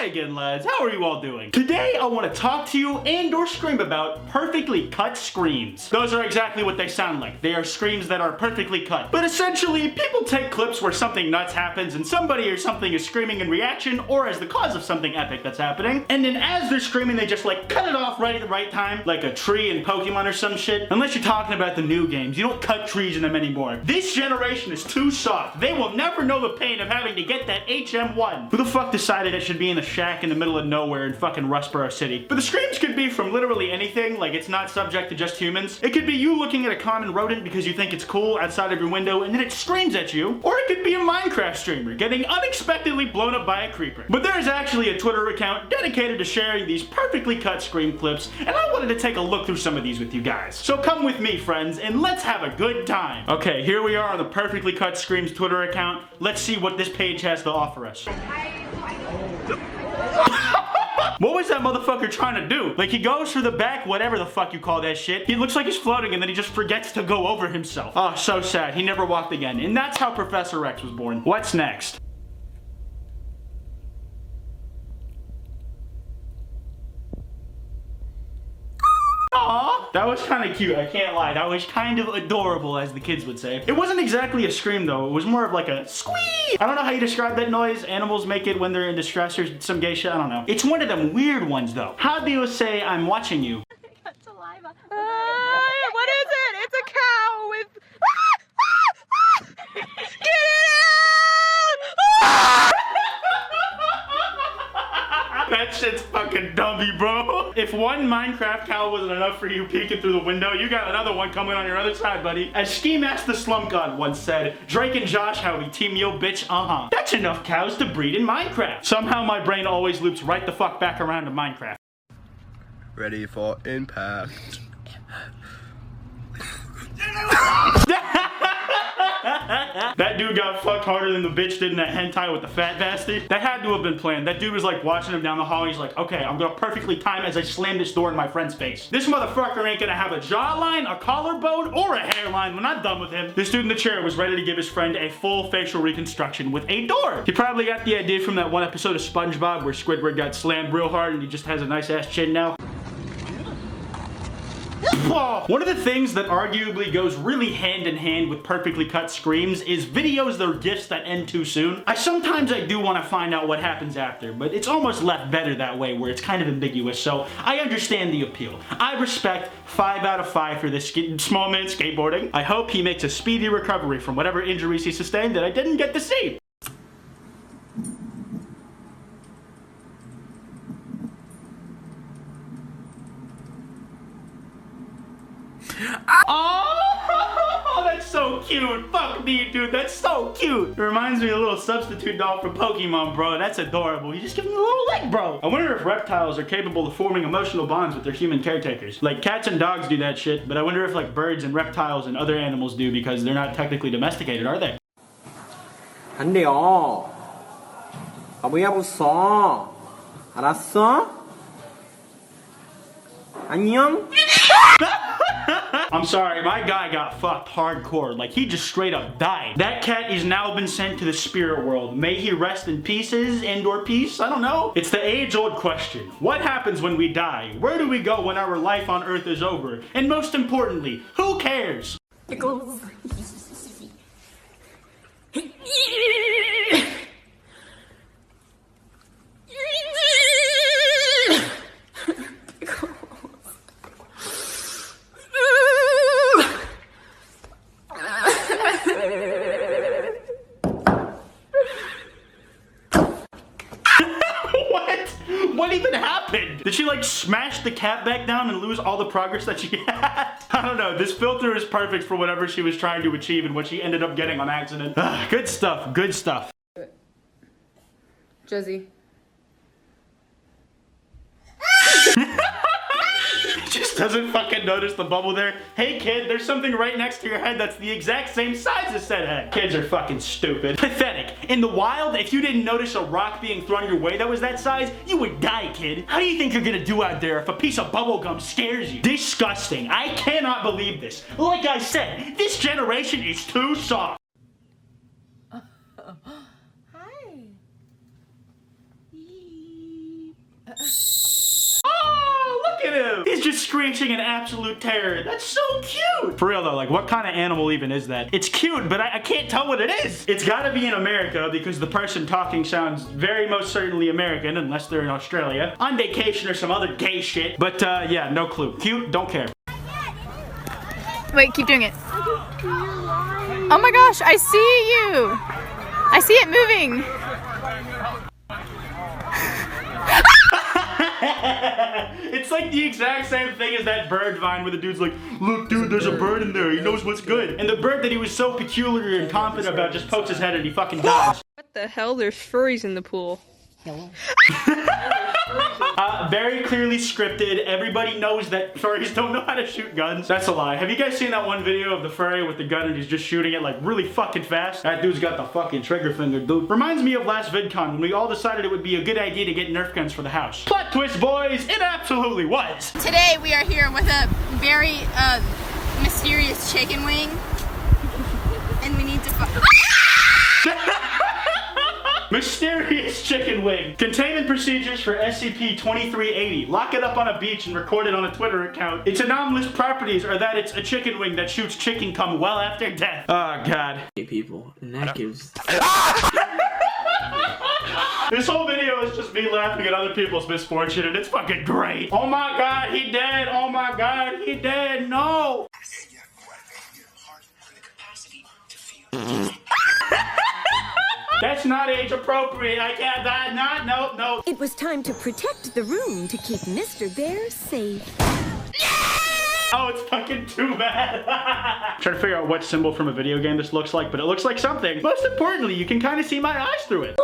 Hi again, lads. How are you all doing? Today, I want to talk to you and or scream about perfectly cut screams. Those are exactly what they sound like. They are screams that are perfectly cut. But essentially, people take clips where something nuts happens and somebody or something is screaming in reaction or as the cause of something epic that's happening. And then as they're screaming, they just like cut it off right at the right time, like a tree in Pokemon or some shit. Unless you're talking about the new games, you don't cut trees in them anymore. This generation is too soft. They will never know the pain of having to get that HM1. Who the fuck decided it should be in a shack in the middle of nowhere in fucking Rustboro City? But the screams could be from literally anything, like it's not subject to just humans. It could be you looking at a common rodent because you think it's cool outside of your window and then it screams at you. Or it could be a Minecraft streamer getting unexpectedly blown up by a creeper. But there is actually a Twitter account dedicated to sharing these perfectly cut scream clips, and I wanted to take a look through some of these with you guys. So come with me, friends, and let's have a good time. Okay, here we are on the Perfectly Cut Screams Twitter account. Let's see what this page has to offer us. What was that motherfucker trying to do? Like, he goes for the back, whatever the fuck you call that shit. He looks like he's floating and then he just forgets to go over himself. Oh, so sad. He never walked again. And that's how Professor X was born. What's next? Aww, that was kind of cute, I can't lie. That was kind of adorable, as the kids would say. It wasn't exactly a scream, though. It was more of like a squeak. I don't know how you describe that noise. Animals make it when they're in distress or some gay shit. I don't know. It's one of them weird ones, though. How do you say I'm watching you? Got saliva. What is it? It's a cow with... Get it out! That shit's fucking dummy, bro. If one Minecraft cow wasn't enough for you peeking through the window, you got another one coming on your other side, buddy. As Ski Mask the Slump God once said, Drake and Josh, how we team yo bitch, That's enough cows to breed in Minecraft. Somehow my brain always loops right the fuck back around to Minecraft. Ready for impact. That dude got fucked harder than the bitch did in that hentai with the fat bastard. That had to have been planned. That dude was like watching him down the hall. He's like, okay, I'm gonna perfectly time as I slam this door in my friend's face. This motherfucker ain't gonna have a jawline, a collarbone, or a hairline when I'm done with him. This dude in the chair was ready to give his friend a full facial reconstruction with a door. He probably got the idea from that one episode of SpongeBob where Squidward got slammed real hard and he just has a nice ass chin now. One of the things that arguably goes really hand in hand with perfectly cut screams is videos that are gifts that end too soon. Sometimes I do want to find out what happens after, but it's almost left better that way where it's kind of ambiguous, so I understand the appeal. I respect 5 out of 5 for this small man skateboarding. I hope he makes a speedy recovery from whatever injuries he sustained that I didn't get to see. Oh, that's so cute. Fuck me, dude. That's so cute. It reminds me of a little substitute dog from Pokemon, bro. That's adorable. You just give him a little leg, bro. I wonder if reptiles are capable of forming emotional bonds with their human caretakers. Like, cats and dogs do that shit, but I wonder if, like, birds and reptiles and other animals do because they're not technically domesticated, are they? 안 돼요. 바보야 알았어? 안녕? I'm sorry, my guy got fucked hardcore. Like, he just straight up died. That cat has now been sent to the spirit world. May he rest in pieces and/or peace? I don't know. It's the age-old question. What happens when we die? Where do we go when our life on Earth is over? And most importantly, who cares? What even happened? Did she like smash the cat back down and lose all the progress that she had? I don't know. This filter is perfect for whatever she was trying to achieve and what she ended up getting on accident. Good stuff. Good stuff. Josie. Just doesn't fucking notice the bubble there. Hey kid, there's something right next to your head that's the exact same size as said head. Kids are fucking stupid. Pathetic. In the wild, if you didn't notice a rock being thrown your way that was that size, you would die, kid. How do you think you're gonna do out there if a piece of bubble gum scares you? Disgusting. I cannot believe this. Like I said, this generation is too soft. Hi. いい Oh, look at him! He's just screeching in absolute terror. That's so cute! For real though, like what kind of animal even is that? It's cute, but I can't tell what it is. It's gotta be in America because the person talking sounds very most certainly American, unless they're in Australia, on vacation or some other gay shit. But yeah, no clue. Cute, don't care. Wait, keep doing it. Oh my gosh, I see you! I see it moving! It's like the exact same thing as that bird vine where the dude's like, look dude, there's a bird in there, he knows what's good. And the bird that he was so peculiar and confident about just pokes his head and he fucking dies. What the hell? There's furries in the pool. Very clearly scripted. Everybody knows that furries don't know how to shoot guns. That's a lie. Have you guys seen that one video of the furry with the gun and he's just shooting it like really fucking fast? That dude's got the fucking trigger finger, dude. Reminds me of last VidCon when we all decided it would be a good idea to get Nerf guns for the house. Plot twist, boys, it absolutely was. Today we are here with a very mysterious chicken wing. And we need to Mysterious chicken wing. Containment procedures for SCP-2380. Lock it up on a beach and record it on a Twitter account. Its anomalous properties are that it's a chicken wing that shoots chicken cum well after death. Oh, God. People, and that gives... This whole video is just me laughing at other people's misfortune, and it's fucking great. Oh my God, he dead. Oh my God, he dead. No. That's not age appropriate. I can't. No. It was time to protect the room to keep Mr. Bear safe. Oh, it's fucking too bad. Trying to figure out what symbol from a video game this looks like, but it looks like something. Most importantly, you can kind of see my eyes through it.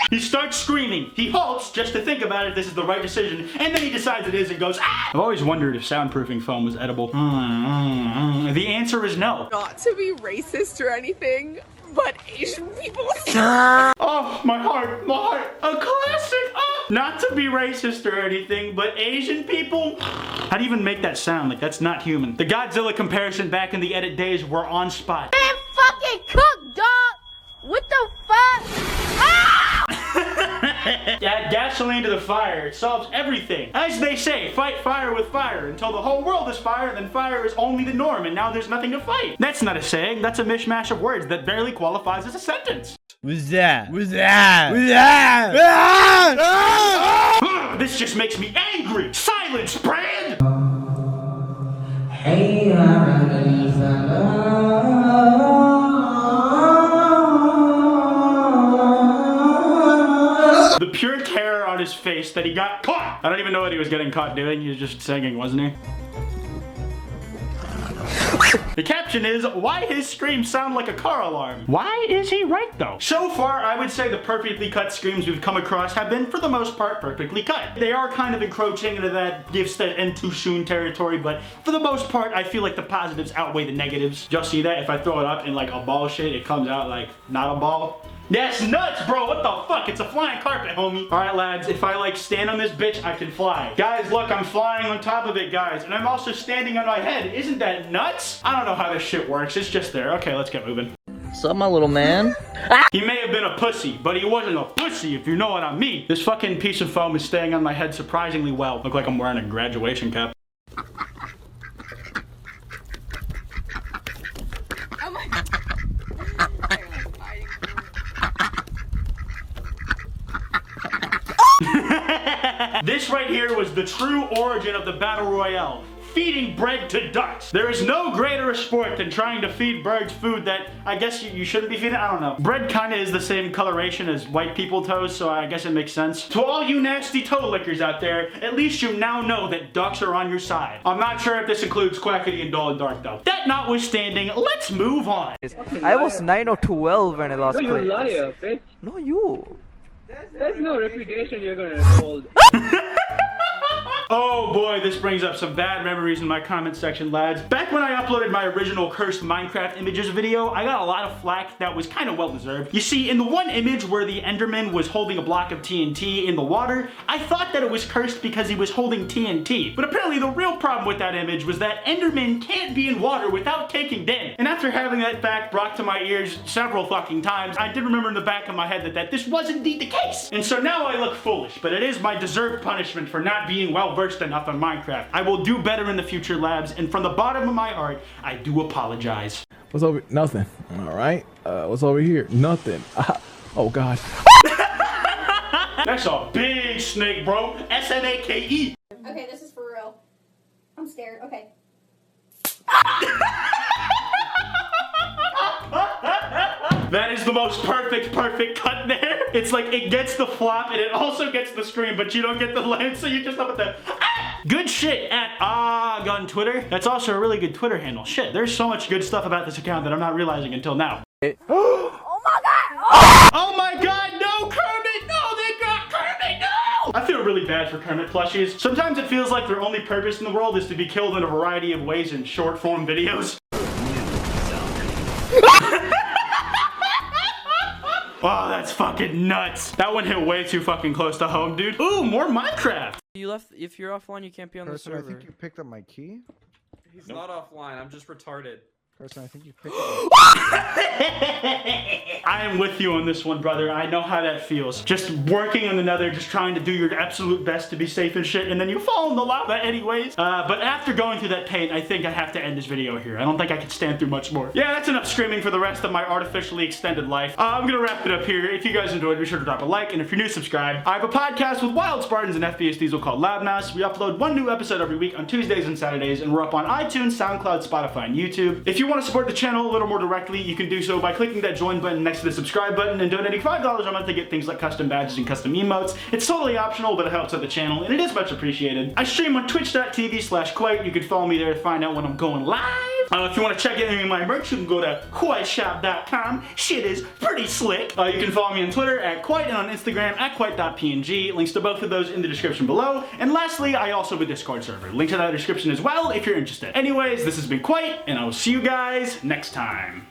He starts screaming. He halts just to think about if this is the right decision, and then he decides it is and goes, ah! I've always wondered if soundproofing foam was edible. The answer is no. Not to be racist or anything, but Asian people. Oh, my heart. A classic. Oh. Not to be racist or anything, but Asian people? How do you even make that sound? Like, that's not human. The Godzilla comparison back in the edit days were on spot. Man, fucking cook, dog! What the fuck? Ah! Add gasoline to the fire. It solves everything. As they say, fight fire with fire. Until the whole world is fire, then fire is only the norm, and now there's nothing to fight. That's not a saying. That's a mishmash of words that barely qualifies as a sentence. What's that? This just makes me angry. Silence, Brand! The pure terror on his face that he got caught. I don't even know what he was getting caught doing. He was just singing, wasn't he? The caption is, why his screams sound like a car alarm? Why is he right though? So far, I would say the perfectly cut screams we've come across have been, for the most part, perfectly cut. They are kind of encroaching into that gives the end too soon territory, but for the most part, I feel like the positives outweigh the negatives. Y'all see that? If I throw it up in like a ball shape, it comes out like not a ball. That's nuts, bro. What the fuck? It's a flying carpet, homie. All right, lads. If I like stand on this bitch, I can fly. Guys, look, I'm flying on top of it, guys. And I'm also standing on my head. Isn't that nuts? I don't know how this shit works. It's just there. Okay, let's get moving. What's up, my little man? He may have been a pussy, but he wasn't a pussy, if you know what I mean. This fucking piece of foam is staying on my head surprisingly well. Look like I'm wearing a graduation cap. Oh my God. This right here was the true origin of the Battle Royale. Feeding bread to ducks. There is no greater a sport than trying to feed birds food that I guess you shouldn't be feeding. I don't know. Bread kind of is the same coloration as white people toes, so I guess it makes sense. To all you nasty toe lickers out there, at least you now know that ducks are on your side. I'm not sure if this includes Quackity and Dull and Dark though. That notwithstanding, let's move on. I was 9 or 12 when I lost No, you liar, bitch. No, you. There's no reputation you're gonna hold. Oh boy, this brings up some bad memories in my comment section, lads. Back when I uploaded my original cursed Minecraft images video, I got a lot of flack that was kind of well deserved. You see, in the one image where the Enderman was holding a block of TNT in the water, I thought that it was cursed because he was holding TNT. But apparently the real problem with that image was that Enderman can't be in water without taking damage. And after having that fact brought to my ears several fucking times, I did remember in the back of my head that this was indeed the case. And so now I look foolish, but it is my deserved punishment for not being well versed enough on Minecraft. I will do better in the future, labs, and from the bottom of my heart, I do apologize. What's over? Nothing. All right. What's over here? Nothing. Oh God. That's a big snake, bro. S-N-A-K-E. Okay, this is for real. I'm scared. Okay. That is the most perfect cut there. It's like it gets the flop and it also gets the scream, but you don't get the lens, so you just up with the good shit at on Twitter. That's also a really good Twitter handle. Shit, there's so much good stuff about this account that I'm not realizing until now. Oh my god! Oh my god, no, Kermit! No, they got Kermit, no! I feel really bad for Kermit plushies. Sometimes it feels like their only purpose in the world is to be killed in a variety of ways in short form videos. Oh, that's fucking nuts. That one hit way too fucking close to home, dude. Ooh, more Minecraft. You left. If you're offline, you can't be on the server. I think you picked up my key. He's not offline. I'm just retarded. Person, I think you picked up. I am with you on this one, brother. I know how that feels. Just working on the nether, just trying to do your absolute best to be safe and shit, and then you fall in the lava anyways. But after going through that pain, I think I have to end this video here. I don't think I can stand through much more. Yeah, that's enough screaming for the rest of my artificially extended life. I'm gonna wrap it up here. If you guys enjoyed, be sure to drop a like, and if you're new, subscribe. I have a podcast with Wild Spartans and FBS Diesel called Labnas. We upload one new episode every week on Tuesdays and Saturdays, and we're up on iTunes, SoundCloud, Spotify, and YouTube. If you want to support the channel a little more directly, you can do so by clicking that join button next to the subscribe button and donating $5 a month to get things like custom badges and custom emotes. It's totally optional, but it helps out the channel, and it is much appreciated. I stream on twitch.tv/Kwite. You can follow me there to find out when I'm going live. If you want to check out any of my merch, you can go to kwiteshop.com. Shit is pretty slick. You can follow me on Twitter at Kwite and on Instagram at kwite.png. Links to both of those in the description below. And lastly, I also have a Discord server. Link to that description as well if you're interested. Anyways, this has been Kwite, and I will see you guys next time.